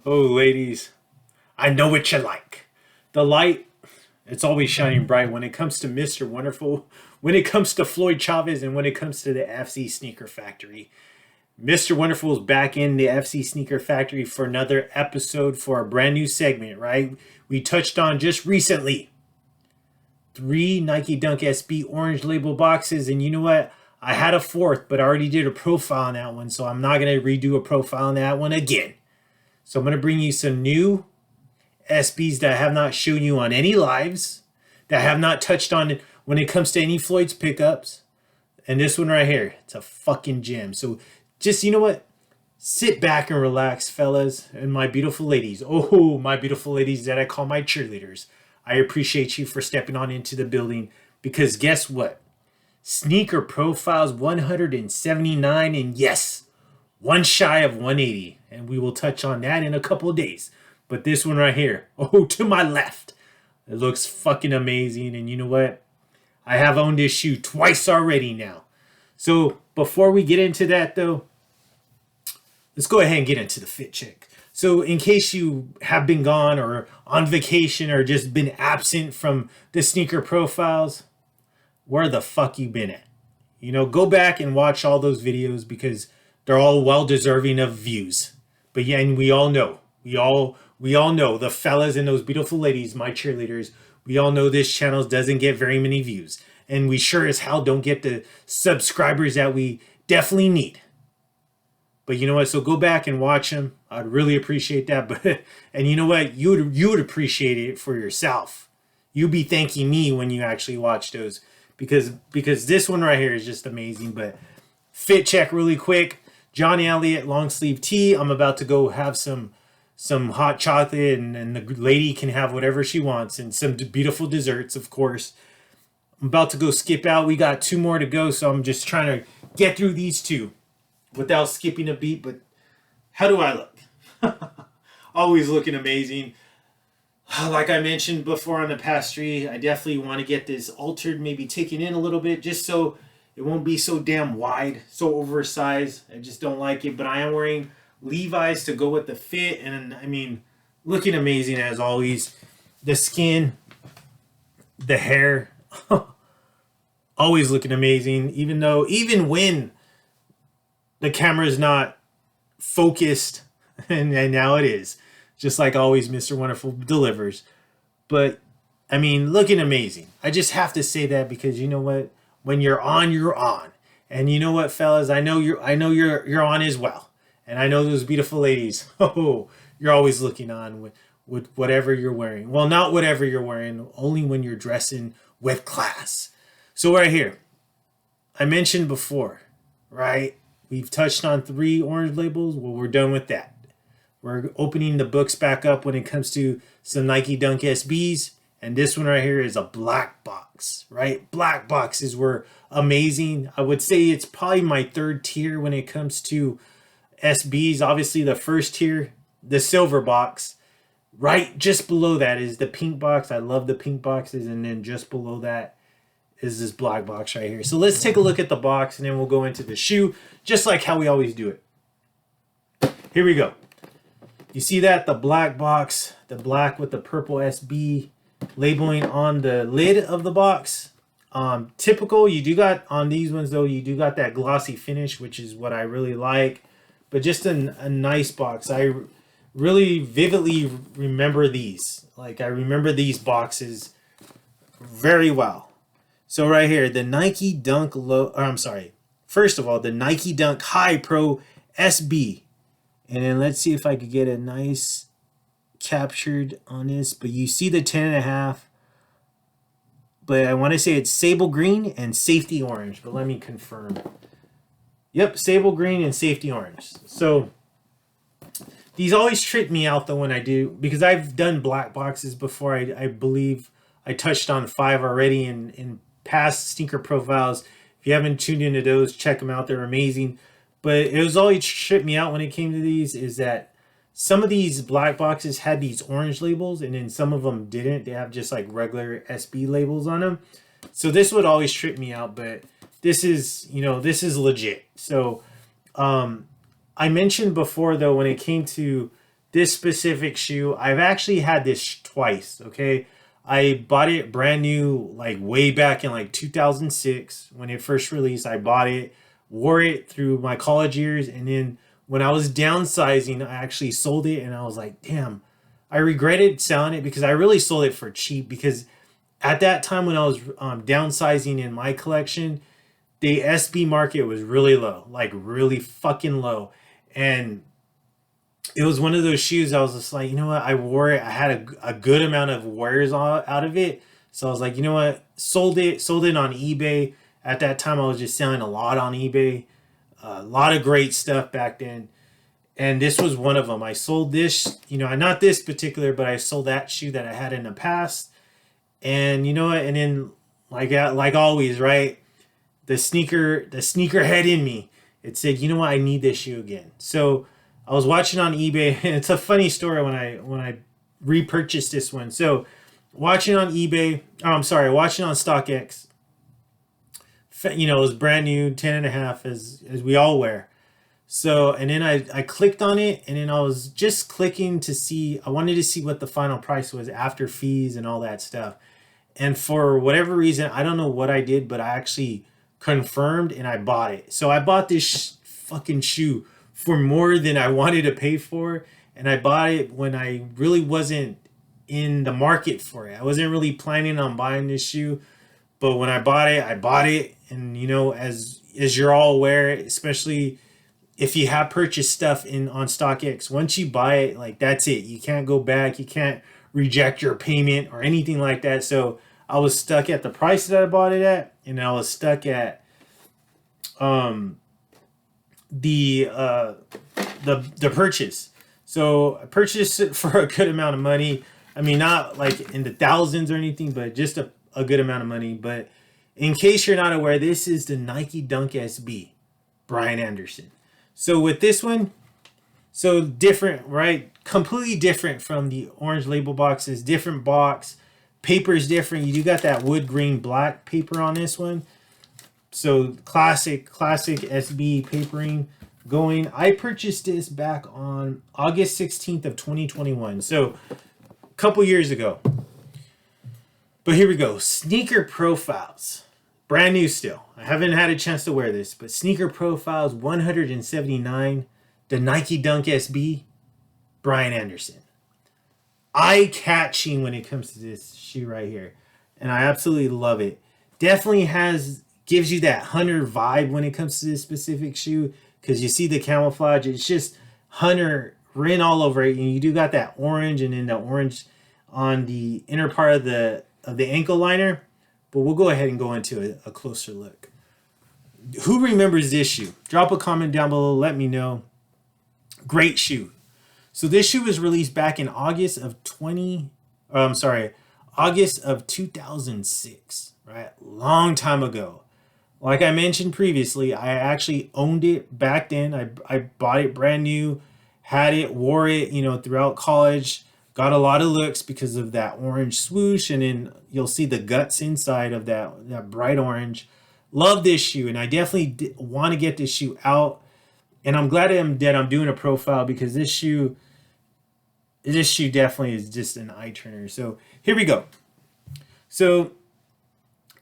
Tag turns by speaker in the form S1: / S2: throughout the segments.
S1: Oh, ladies, I know what you like. The light, it's always shining bright when it comes to Mr. Wonderful, when it comes to Floyd Chavez, and when it comes to the FC Sneaker Factory. Mr. Wonderful is back in the FC Sneaker Factory for another episode for a brand new segment, right? We touched on just recently three Nike Dunk SB orange label boxes, and you know what? I had a fourth, but I already did a profile on that one, so I'm not going to redo a profile on that one again. So I'm going to bring you some new SBs that I have not shown you on any lives, that I have not touched on when it comes to any Floyd's pickups. And this one right here, it's a fucking gem. So just, you know what? Sit back and relax, fellas, and my beautiful ladies. Oh, my beautiful ladies that I call my cheerleaders. I appreciate you for stepping on into the building because guess what? Sneaker profiles 179, and yes, one shy of 180. And we will touch on that in a couple of days. But this one right here, oh, to my left, it looks fucking amazing. And you know what? I have owned this shoe twice already now. So before we get into that, though, let's go ahead and get into the fit check. So in case you have been gone or on vacation or just been absent from the sneaker profiles, where the fuck you been at? You know, go back and watch all those videos because they're all well deserving of views. But yeah, and we all know, we all know the fellas and those beautiful ladies, my cheerleaders, we all know this channel doesn't get very many views. And we sure as hell don't get the subscribers that we definitely need. But you know what? So go back and watch them. I'd really appreciate that. But and you know what? You would appreciate it for yourself. You'd be thanking me when you actually watch those because this one right here is just amazing. But fit check really quick. Johnny Elliott long sleeve tee. I'm about to go have some hot chocolate and the lady can have whatever she wants and some beautiful desserts, of course. I'm about to go skip out. We got two more to go, so I'm just trying to get through these two without skipping a beat. But how do I look? Always looking amazing. Like I mentioned before on the past three, I definitely want to get this altered, maybe taken in a little bit just so it won't be so damn wide, so oversized. I just don't like it. But I am wearing Levi's to go with the fit. And I mean, looking amazing as always. The skin, the hair, always looking amazing. Even when the camera is not focused, and now it is. Just like always, Mr. Wonderful delivers. But, I mean, looking amazing. I just have to say that because you know what? When you're on, you're on. And you know what, fellas? I know you're on as well. And I know those beautiful ladies. Oh, you're always looking on with whatever you're wearing. Well, not whatever you're wearing, only when you're dressing with class. So right here, I mentioned before, right? We've touched on three orange labels. Well, we're done with that. We're opening the books back up when it comes to some Nike Dunk SBs. And this one right here is a black box, right? Black boxes were amazing. I would say it's probably my third tier when it comes to SBs. Obviously, the first tier, the silver box. Right just below that is the pink box. I love the pink boxes. And then just below that is this black box right here. So let's take a look at the box and then we'll go into the shoe just like how we always do it. Here we go. You see that? The black box, the black with the purple SB labeling on the lid of the box. Typical, you do got on these ones though, you do got that glossy finish, which is what I really like. But just a nice box. I really vividly remember these. Like I remember these boxes very well. So right here, the Nike Dunk first of all, the Nike Dunk High Pro SB. And then let's see if I could get a nice captured on this. But you see the 10.5. But I want to say it's sable green and safety orange. But let me confirm. Yep, sable green and safety orange. So these always trip me out though when I do. Because I've done black boxes before. I believe I touched on 5 already in past sneaker profiles. If you haven't tuned into those, check them out. They're amazing. But it was always tripped me out when it came to these is that some of these black boxes had these orange labels and then some of them didn't. They have just like regular SB labels on them. So this would always trip me out, but this is legit. So I mentioned before though, when it came to this specific shoe, I've actually had this twice. Okay, I bought it brand new, like way back in like 2006 when it first released. I bought it, wore it through my college years, and then when I was downsizing, I actually sold it, and I was like, damn, I regretted selling it because I really sold it for cheap. Because at that time when I was downsizing in my collection, the SB market was really low, like really fucking low. And it was one of those shoes I was just like, you know what? I wore it. I had a good amount of wears out of it. So I was like, you know what? Sold it on eBay. At that time, I was just selling a lot on eBay. A lot of great stuff back then. And this was one of them. I sold this, you know, not this particular, but I sold that shoe that I had in the past. And you know what? And then like always, right? The sneaker head in me, it said, you know what? I need this shoe again. So I was watching on eBay, and it's a funny story when I repurchased this one. So watching on eBay, watching on StockX, you know, it was brand new, 10 and a half, as we all wear. So, and then I clicked on it, and then I was just clicking to see, I wanted to see what the final price was after fees and all that stuff. And for whatever reason, I don't know what I did, but I actually confirmed and I bought it. So I bought this fucking shoe for more than I wanted to pay for. And I bought it when I really wasn't in the market for it. I wasn't really planning on buying this shoe. But when I bought it, I bought it. And you know, as you're all aware, especially if you have purchased stuff on StockX, once you buy it, like that's it. You can't go back. You can't reject your payment or anything like that. So I was stuck at the price that I bought it at, and I was stuck at the purchase. So I purchased it for a good amount of money. I mean, not like in the thousands or anything, but just a good amount of money. But in case you're not aware, this is the Nike Dunk SB, Brian Anderson. So with this one, so different, right? Completely different from the orange label boxes. Different box. Paper is different. You do got that wood green black paper on this one. So classic SB papering going. I purchased this back on August 16th of 2021. So a couple years ago. But here we go. Sneaker profiles. Brand new still. I haven't had a chance to wear this, but sneaker profiles 179. The Nike Dunk SB, Brian Anderson. Eye-catching when it comes to this shoe right here. And I absolutely love it. Definitely gives you that hunter vibe when it comes to this specific shoe, because you see the camouflage. It's just hunter written all over it, and you do got that orange, and then the orange on the inner part of the ankle liner. But we'll go ahead and go into a closer look. Who remembers this shoe? Drop a comment down below. Let me know. Great shoe. So this shoe was released back in August of 2006, right? Long time ago. Like I mentioned previously, I actually owned it back then. I bought it brand new, had it, wore it, you know, throughout college. Got a lot of looks because of that orange swoosh, and then you'll see the guts inside of that bright orange. Love this shoe, and I definitely want to get this shoe out. And I'm glad that I'm doing a profile, because this shoe definitely is just an eye turner. So here we go. So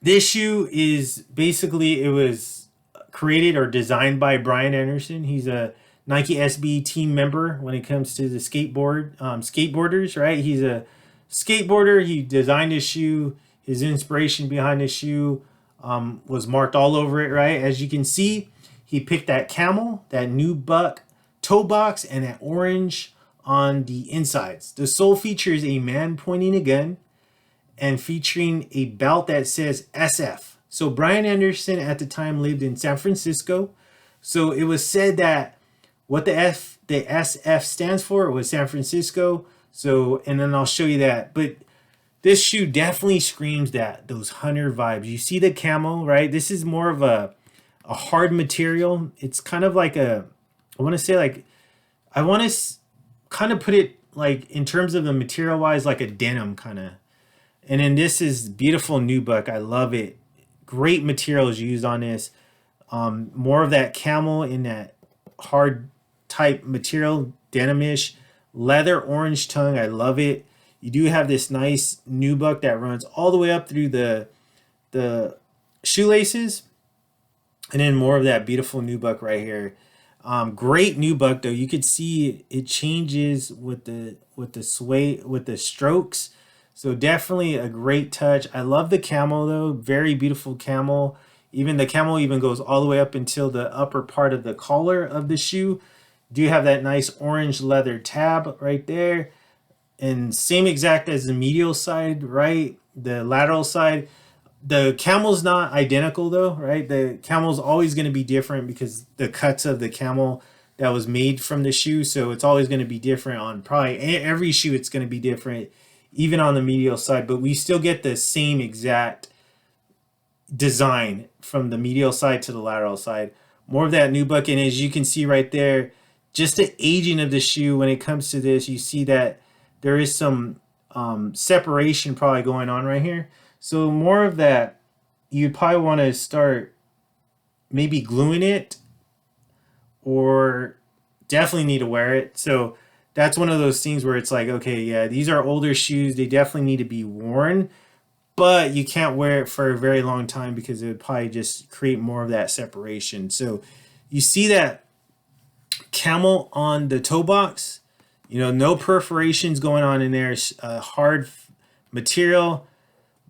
S1: this shoe is basically, it was created or designed by Brian Anderson. He's a Nike SB team member when it comes to the skateboarders, right? He's a skateboarder. He designed this shoe. His inspiration behind this shoe was marked all over it, right? As you can see, he picked that camel, that nubuck toe box, and that orange on the insides. The sole features a man pointing a gun and featuring a belt that says SF. So Brian Anderson at the time lived in San Francisco. So it was said that what the SF stands for was San Francisco. So, and then I'll show you that. But this shoe definitely screams those hunter vibes. You see the camo, right? This is more of a hard material. It's kind of like I want to kind of put it like in terms of the material wise, like a denim kind of. And then this is beautiful nubuck. I love it. Great materials used on this. More of that camel in that hard type material, denimish, leather orange tongue. I love it. You do have this nice nubuck that runs all the way up through the shoelaces, and then more of that beautiful nubuck right here. Great nubuck though. You could see it changes with the sway, with the strokes. So definitely a great touch. I love the camel though. Very beautiful camel. Even the camel even goes all the way up until the upper part of the collar of the shoe. Do you have that nice orange leather tab right there? And same exact as the medial side, right? The lateral side. The camel's not identical though, right? The camel's always going to be different because the cuts of the camel that was made from the shoe. So it's always going to be different on probably every shoe. It's going to be different, even on the medial side, but we still get the same exact design from the medial side to the lateral side. More of that nubuck, and as you can see right there, just the aging of the shoe when it comes to this, you see that there is some separation probably going on right here. So more of that, you'd probably want to start maybe gluing it, or definitely need to wear it. So that's one of those things where it's like, okay, yeah, these are older shoes. They definitely need to be worn, but you can't wear it for a very long time because it would probably just create more of that separation. So you see that camel on the toe box, you know, no perforations going on in there. Hard material.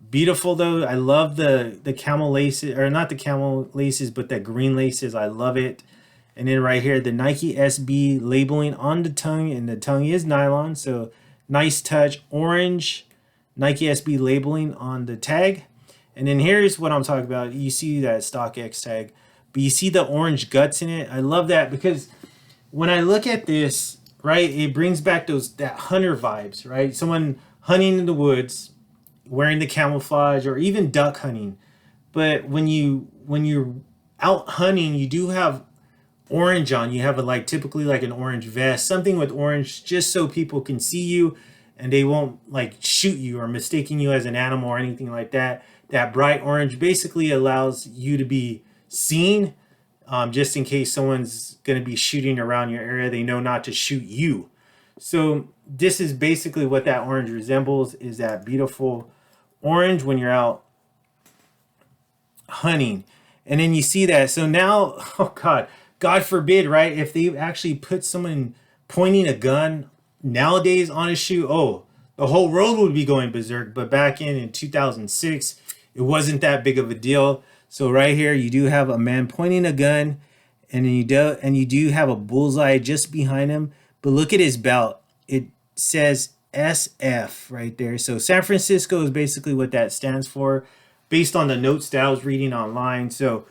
S1: Beautiful though. I love the camel laces, or not the camel laces, but the green laces. I love it. And then right here, the Nike SB labeling on the tongue, and the tongue is nylon, so nice touch. Orange Nike SB labeling on the tag. And then here's what I'm talking about. You see that StockX tag, but you see the orange guts in it. I love that because when I look at this, right, it brings back that hunter vibes, right? Someone hunting in the woods, wearing the camouflage, or even duck hunting. But when you're out hunting, you do have orange on. You have typically like an orange vest, something with orange, just so people can see you and they won't like shoot you or mistaking you as an animal or anything like that. That bright orange basically allows you to be seen, just in case someone's going to be shooting around your area. They know not to shoot you. So this is basically what that orange resembles, is that beautiful orange when you're out hunting. And then you see that. So now, oh God forbid, right? If they actually put someone pointing a gun nowadays on a shoe, oh, the whole world would be going berserk. But back in 2006, it wasn't that big of a deal. So right here, you do have a man pointing a gun, and then you do have a bullseye just behind him. But look at his belt. It says SF right there. So San Francisco is basically what that stands for, based on the notes that I was reading online. So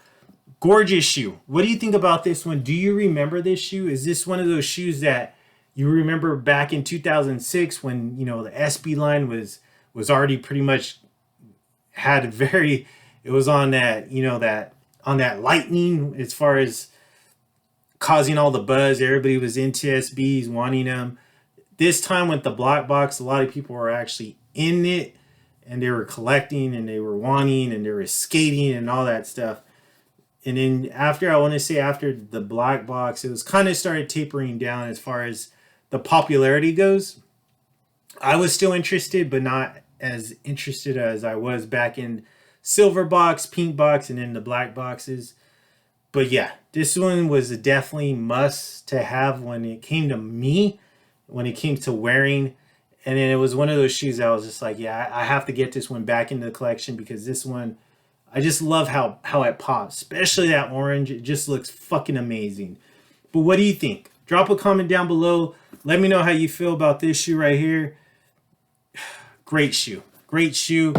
S1: gorgeous shoe. What do you think about this one? Do you remember this shoe? Is this one of those shoes that you remember back in 2006 when, you know, the SB line was already pretty much had it was on that, you know, on that lightning as far as causing all the buzz. Everybody was into SBs, wanting them. This time with the black box, a lot of people were actually in it, and they were collecting, and they were wanting, and they were skating and all that stuff. And then after the black box, it was kind of started tapering down as far as the popularity goes. I was still interested, but not as interested as I was back in silver box, pink box, and then the black boxes. But yeah, this one was a definitely must to have when it came to me, when it came to wearing. And then it was one of those shoes that I was just like, yeah, I have to get this one back into the collection, because this one, I just love how it pops, especially that orange. It just looks fucking amazing. But what do you think? Drop a comment down below. Let me know how you feel about this shoe right here. Great shoe. Great shoe.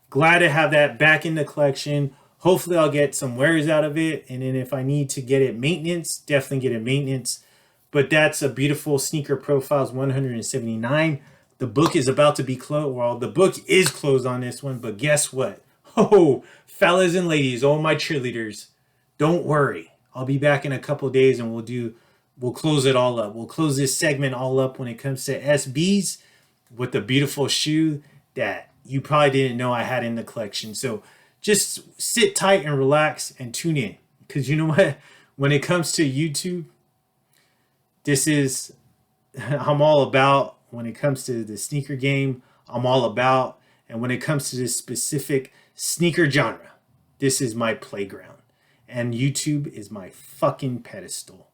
S1: Glad to have that back in the collection. Hopefully I'll get some wears out of it. And then if I need to get it maintenance, definitely get it maintenance. But that's a beautiful Sneaker Profiles 179. The book is about to be closed. Well, the book is closed on this one, but guess what? Oh, fellas and ladies, all my cheerleaders, don't worry. I'll be back in a couple of days, and we'll close it all up. We'll close this segment all up when it comes to SBs with the beautiful shoe that you probably didn't know I had in the collection. So just sit tight and relax and tune in, because you know what? When it comes to YouTube, This is, I'm all about when it comes to the sneaker game. I'm all about, and when it comes to this specific sneaker genre, this is my playground. And YouTube is my fucking pedestal.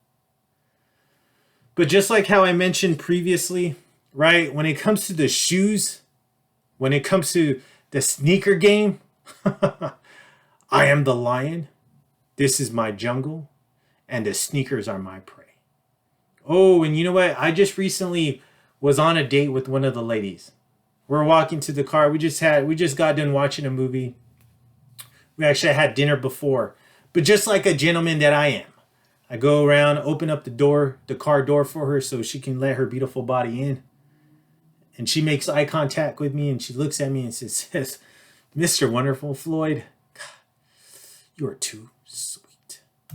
S1: But just like how I mentioned previously, right? When it comes to the shoes, when it comes to the sneaker game, I am the lion. This is my jungle. And the sneakers are my prey. Oh, and you know what? I just recently was on a date with one of the ladies. We're walking to the car. We just got done watching a movie. We actually had dinner before. But just like a gentleman that I am, I go around, open up the car door for her so she can let her beautiful body in. And she makes eye contact with me and she looks at me and says, Mr. Wonderful Floyd, you are too sweet.